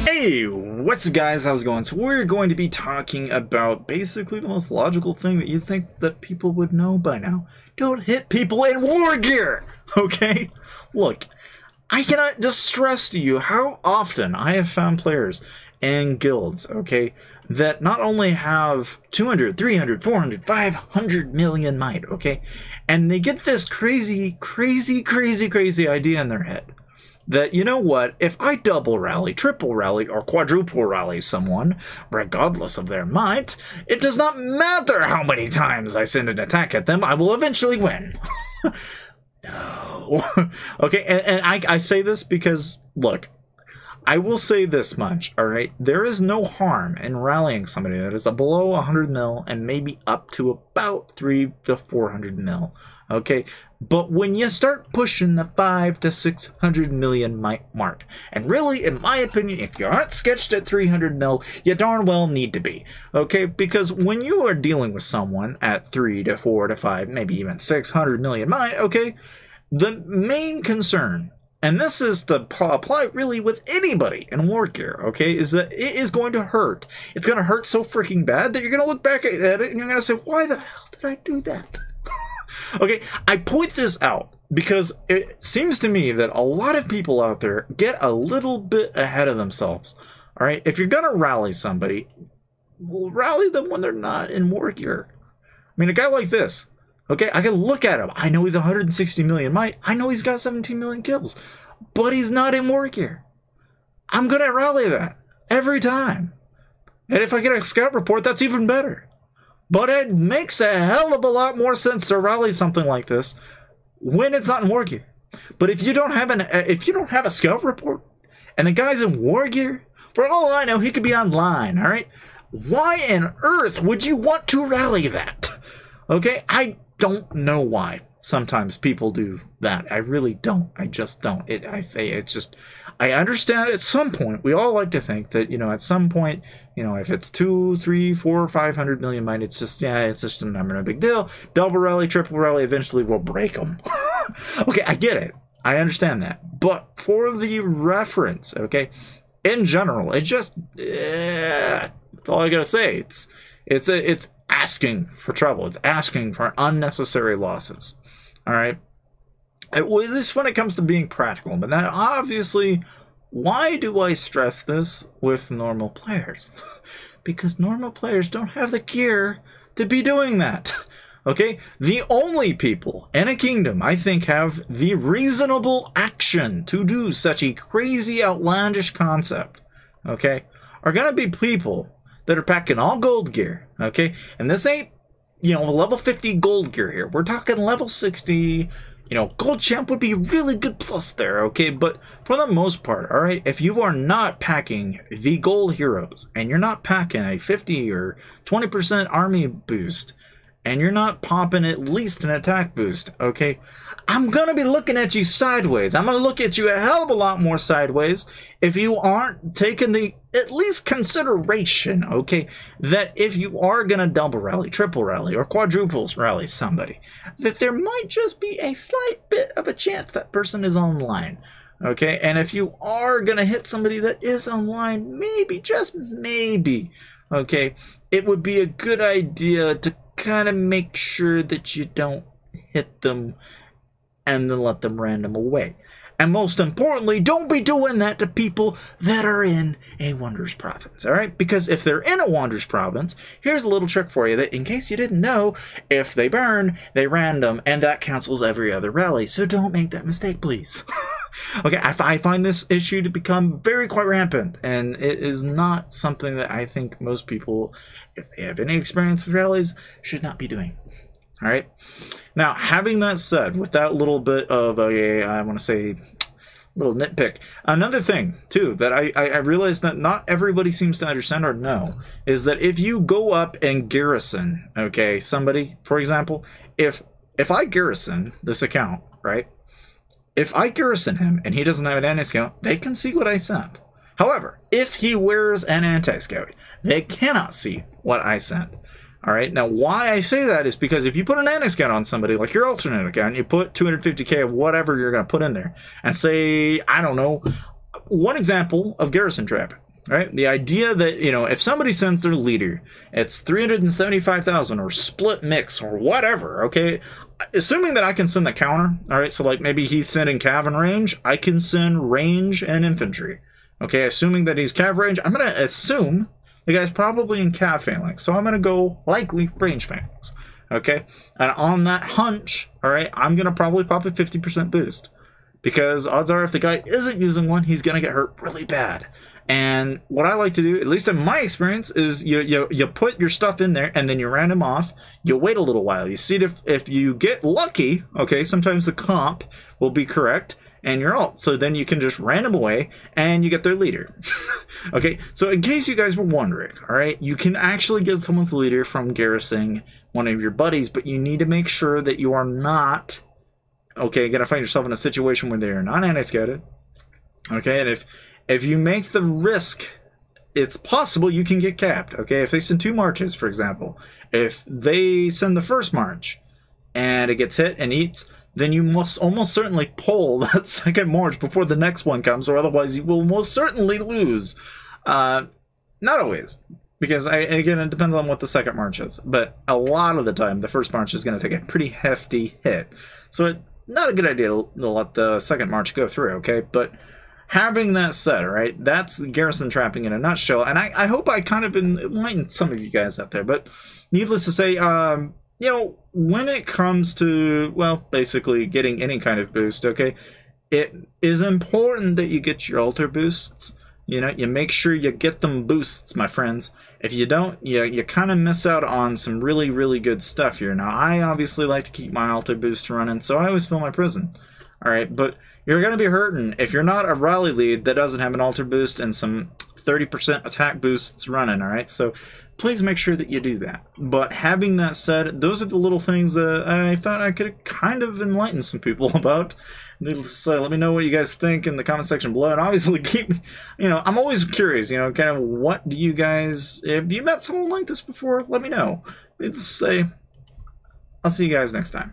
Hey, what's up guys, how's it going? So we're going to be talking about basically the most logical thing that you think that people would know by now. Don't hit people in war gear, okay? Look, I cannot just stress to you how often I have found players in guilds, okay, that not only have 200, 300, 400, 500 million might, okay, and they get this crazy idea in their head that, you know what, if I double rally, triple rally, or quadruple rally someone, regardless of their might, it does not matter how many times I send an attack at them, I will eventually win. No. Okay, and I say this because, look, I will say this much, alright? There is no harm in rallying somebody that is below 100 mil and maybe up to about 300 to 400 mil. Okay, but when you start pushing the 500 to 600 million mark, and really, in my opinion, if you aren't sketched at 300 mil, you darn well need to be. Okay, because when you are dealing with someone at 3 to 4 to 5, maybe even 600 million might, okay, the main concern, and this is to apply really with anybody in war gear, okay, is that it is going to hurt. It's going to hurt so freaking bad that you're going to look back at it and you're going to say, why the hell did I do that? Okay, I point this out because it seems to me that a lot of people out there get a little bit ahead of themselves. All right, if you're going to rally somebody, well, rally them when they're not in war gear. I mean, a guy like this, okay, I can look at him. I know he's 160 million might. I know he's got 17 million kills, but he's not in war gear. I'm going to rally that every time. And if I get a scout report, that's even better. But it makes a hell of a lot more sense to rally something like this when it's not in war gear. But if you don't have a scout report and the guy's in war gear, for all I know, he could be online. All right, why on earth would you want to rally that? Okay, I don't know why sometimes people do that. I really don't. I just don't. It's just, I understand at some point, we all like to think that, you know, at some point, you know, if it's 200, 300, 400, 500 million might, it's just, yeah, it's just a number, no big deal. Double rally, triple rally, eventually we'll break them. Okay, I get it. I understand that. But for the reference, okay, in general, it just, that's all I gotta say. It's asking for trouble. It's asking for unnecessary losses. All right. At least when it comes to being practical. But now, obviously, why do I stress this with normal players? Because normal players don't have the gear to be doing that. Okay? The only people in a kingdom, I think, have the reasonable action to do such a crazy, outlandish concept, okay, are going to be people that are packing all gold gear, okay? And this ain't, you know, level 50 gold gear here. We're talking level 60, you know, gold champ would be a really good plus there, okay? But for the most part, all right, if you are not packing the gold heroes and you're not packing a 50 or 20% army boost and you're not popping at least an attack boost, okay, I'm going to be looking at you sideways. I'm going to look at you a hell of a lot more sideways if you aren't taking the at least consideration, okay, that if you are going to double rally, triple rally, or quadruples rally somebody, that there might just be a slight bit of a chance that person is online, okay? And if you are going to hit somebody that is online, maybe, just maybe, okay, it would be a good idea to kind of make sure that you don't hit them and then let them random away. And most importantly, don't be doing that to people that are in a Wanderer's Province, all right? Because if they're in a Wanderer's Province, here's a little trick for you that in case you didn't know, if they burn, they random, and that cancels every other rally. So don't make that mistake, please. Okay, I find this issue to become quite rampant, and it is not something that I think most people, if they have any experience with rallies, should not be doing. All right. Now, having that said, with that little bit of I want to say, little nitpick, another thing too that I realized that not everybody seems to understand or know is that if you go up and garrison, okay, somebody, for example, if I garrison this account, right? If I garrison him and he doesn't have an anti-scout, they can see what I sent. However, if he wears an anti-scout, they cannot see what I sent. All right, now why I say that is because if you put an anti-scout on somebody, like your alternate account, you put 250k of whatever you're going to put in there, and say, I don't know, one example of garrison trap. right? The idea that, you know, if somebody sends their leader, it's 375,000 or split mix or whatever, okay? Assuming that I can send the counter, all right? So, like, maybe he's sending cav and range, I can send range and infantry, okay? Assuming that he's cav range, I'm going to assume the guy's probably in cav phalanx, so I'm going to go likely range phalanx, okay? And on that hunch, all right, I'm going to probably pop a 50% boost. Because odds are if the guy isn't using one, he's going to get hurt really bad. And what I like to do, at least in my experience, is you put your stuff in there and then you round him off. You wait a little while. You see if you get lucky, okay, sometimes the comp will be correct and you're alt. So then you can just ram him away and you get their leader. Okay, so in case you guys were wondering, all right, you can actually get someone's leader from garrisoning one of your buddies, but you need to make sure that you are not... okay, you're going to find yourself in a situation where they're not anti-scouted. Okay, and if you make the risk, it's possible you can get capped. Okay, if they send 2 marches, for example, if they send the first march and it gets hit and eats, then you must almost certainly pull that second march before the next one comes, or otherwise you will most certainly lose. Not always. Because, again, it depends on what the second march is. But a lot of the time, the first march is going to take a pretty hefty hit. So it's not a good idea to let the second march go through, okay? But having that said, all right, that's garrison trapping in a nutshell. And I hope I kind of enlightened some of you guys out there. But needless to say, you know, when it comes to, well, basically getting any kind of boost, okay, it is important that you get your altar boosts. You know, you make sure you get them boosts, my friends. If you don't, you kind of miss out on some really, really good stuff here. Now, I obviously like to keep my altar boost running, so I always fill my prison. All right, but you're going to be hurting if you're not a rally lead that doesn't have an altar boost and some 30% attack boosts running, all right? So please make sure that you do that. But having that said, those are the little things that I thought I could kind of enlighten some people about. Let me know what you guys think in the comment section below, and obviously keep, you know, I'm always curious, you know, kind of what do you guys, have you met someone like this before? Let me know. Let's say, I'll see you guys next time.